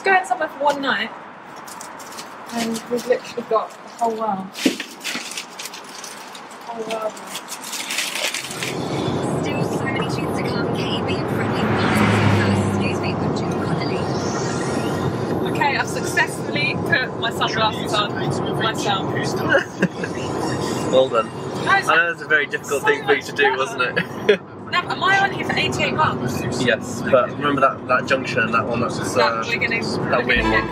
going somewhere for one night, and we've literally got the whole world. Still so many tunes to come. Katie being friendly first. Excuse me, but Jim Connolly. Okay, I've successfully put my sunglasses on myself. Well done. No, I know it's a very difficult thing for you to do, wasn't it? No, am I on here for 88 months? Yes, but remember that junction and that one, that's We're gonna that weird one.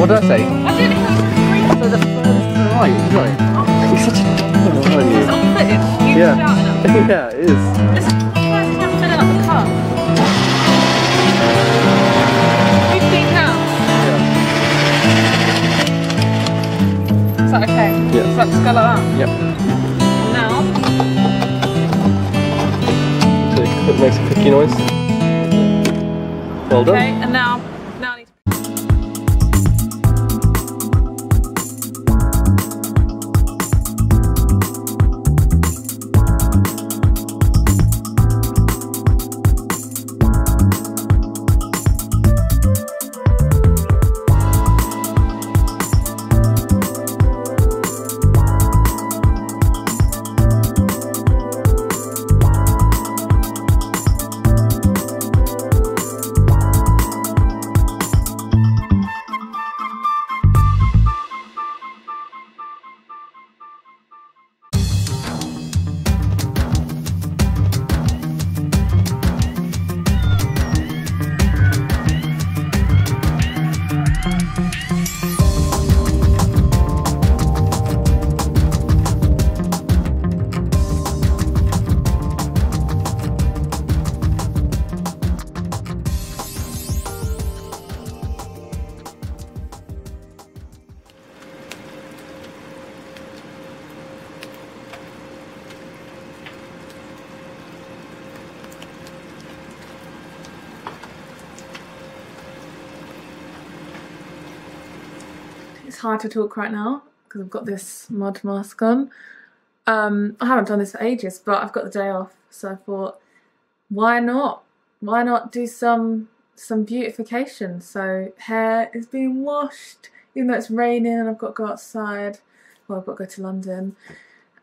What did I say? I didn't know it was So the furthest to the right, isn't it? You're such a dickhead, aren't you? It's on footage. You Yeah. shouting at me. Yeah, it is. This is my first time filling up the car. £15. Yeah. Is that okay? Yeah. So let's go like that. Yep. Now. So it makes a cookie noise. Well done. Okay, and now I need to. It's hard to talk right now because I've got this mud mask on. I haven't done this for ages, but I've got the day off, so I thought, why not? Why not do some beautification? So hair is being washed, even though it's raining and I've got to go outside. Well, I've got to go to London,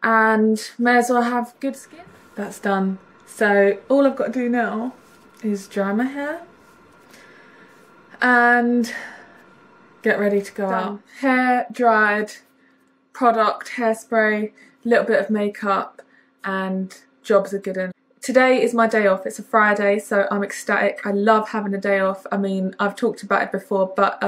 and may as well have good skin. That's done. So all I've got to do now is dry my hair and get ready to go out. Hair dried, product, hairspray, little bit of makeup, and jobs are good. Today is my day off. It's a Friday, so I'm ecstatic. I love having a day off. I mean, I've talked about it before, but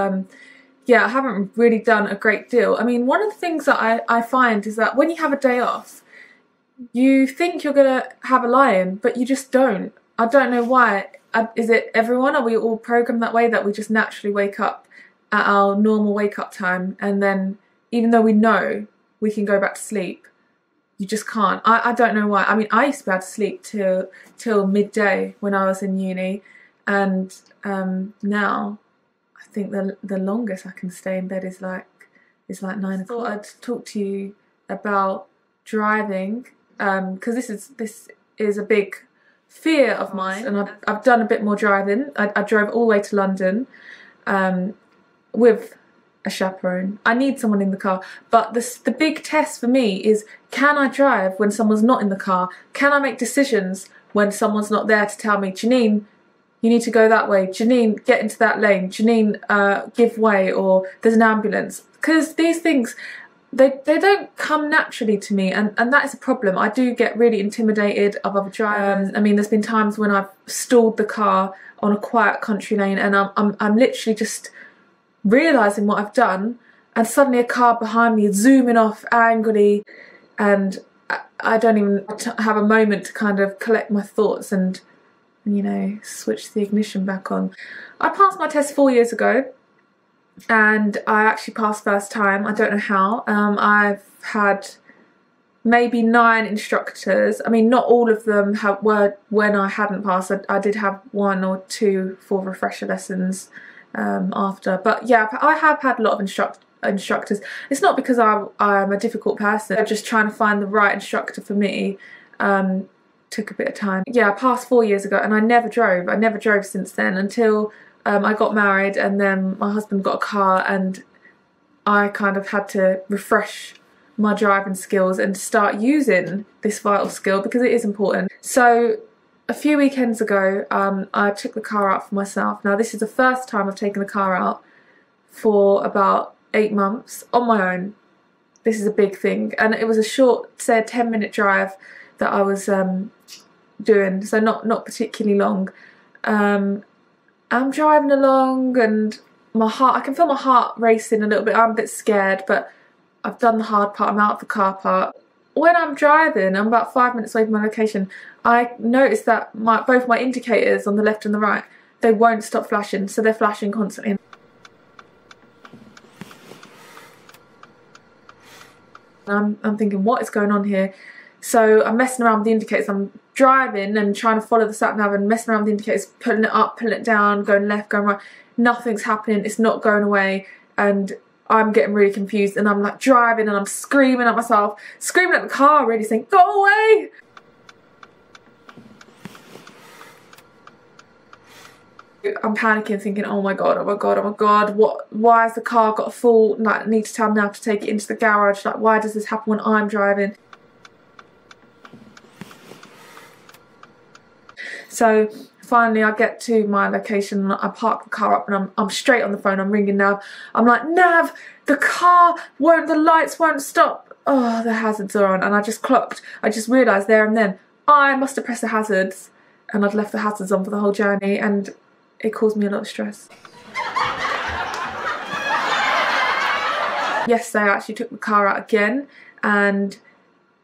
yeah, I haven't really done a great deal. I mean, one of the things that I find is that when you have a day off, you think you're gonna have a lie-in, but you just don't. I don't know why. Is it everyone? Are we all programmed that way, that we just naturally wake up at our normal wake-up time, and then even though we know we can go back to sleep, you just can't. I don't know why. I mean, I used to be able to sleep till midday when I was in uni, and now I think the longest I can stay in bed is like 9 o'clock. I'd talk to you about driving, because this is a big fear of mine, and I've done a bit more driving. I drove all the way to London with a chaperone. I need someone in the car, but the big test for me is, can I drive when someone's not in the car? Can I make decisions when someone's not there to tell me, Janine, you need to go that way. Janine, get into that lane. Janine, give way, or there's an ambulance. Because these things, they don't come naturally to me, and that is a problem. I do get really intimidated of other drivers. I mean, there's been times when I've stalled the car on a quiet country lane, and I'm literally just realising what I've done, and suddenly a car behind me is zooming off angrily, and I don't even have a moment to kind of collect my thoughts and you know, switch the ignition back on. I passed my test 4 years ago, and I actually passed first time. I don't know how. I've had maybe 9 instructors. I mean, not all of them were when I hadn't passed. I did have 1 or 2 for refresher lessons after. But yeah, I have had a lot of instructors. It's not because I'm a difficult person. I'm just trying to find the right instructor for me. Took a bit of time. Yeah, I passed 4 years ago, and I never drove. I never drove since then until I got married, and then my husband got a car, and I kind of had to refresh my driving skills and start using this vital skill because it is important. So a few weekends ago, I took the car out for myself. Now this is the first time I've taken the car out for about 8 months on my own. This is a big thing, and it was a short, say a 10-minute drive that I was doing, so not particularly long. I'm driving along, and I can feel my heart racing a little bit. I'm a bit scared, but I've done the hard part. I'm out of the car park. When I'm driving, I'm about 5 minutes away from my location, I noticed that both my indicators on the left and the right, they won't stop flashing, so they're flashing constantly. I'm thinking, what is going on here? So I'm messing around with the indicators. I'm driving and trying to follow the sat nav and messing around with the indicators, pulling it up, pulling it down, going left, going right. Nothing's happening. It's not going away, and I'm getting really confused. And I'm like driving, and I'm screaming at myself, screaming at the car, really saying, "Go away!" I'm panicking, thinking, "Oh my god, oh my god, oh my god! Why has the car got a fault? Like, I need to tell them now to take it into the garage. Like, why does this happen when I'm driving?" So finally I get to my location, and I park the car up, and I'm straight on the phone. I'm ringing Nav. I'm like, "Nav, the lights won't stop. Oh, the hazards are on." And I just clocked. I just realised there and then I must have pressed the hazards, and I'd left the hazards on for the whole journey, and it caused me a lot of stress. Yesterday I actually took the car out again, and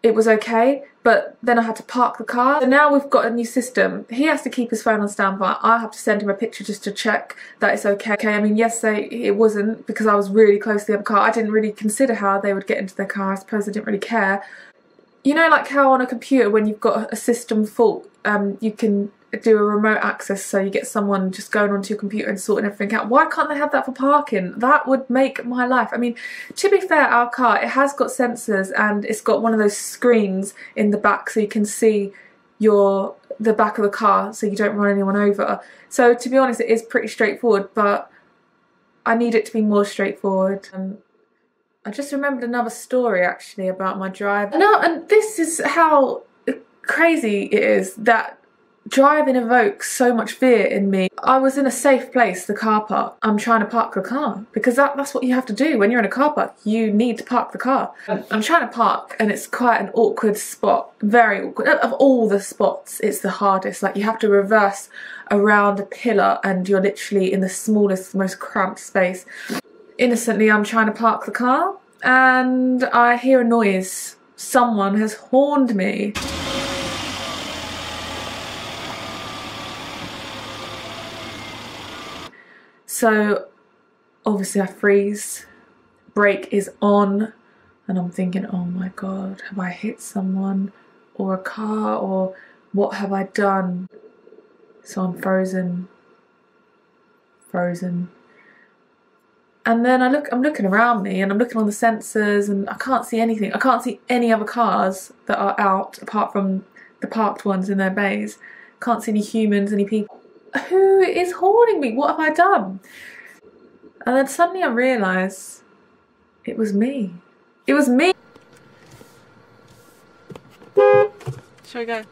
it was okay, but then I had to park the car. So now we've got a new system. He has to keep his phone on standby. I have to send him a picture just to check that it's okay. I mean, yesterday it wasn't, because I was really close to the other car. I didn't really consider how they would get into their car. I suppose I didn't really care. You know, like how on a computer, when you've got a system fault, you can do a remote access, so you get someone just going onto your computer and sorting everything out. Why can't they have that for parking? That would make my life. I mean, to be fair, our car, it has got sensors, and it's got one of those screens in the back, so you can see the back of the car, so you don't run anyone over. So to be honest, it is pretty straightforward, but I need it to be more straightforward. I just remembered another story actually about my drive. No, and this is how crazy it is that driving evokes so much fear in me. I was in a safe place, the car park. I'm trying to park the car, because that's what you have to do when you're in a car park. You need to park the car. I'm trying to park, and it's quite an awkward spot, very awkward. Of all the spots, it's the hardest. Like, you have to reverse around a pillar, and you're literally in the smallest, most cramped space. Innocently, I'm trying to park the car, and I hear a noise. Someone has horned me. So obviously I freeze, brake is on, and I'm thinking, oh my god, have I hit someone or a car, or what have I done? So I'm frozen. And then I'm looking around me, and I'm looking on the sensors, and I can't see anything. I can't see any other cars that are out apart from the parked ones in their bays. Can't see any humans, any people. Who is horning me? What have I done? And then suddenly I realise it was me. It was me. Shall we go?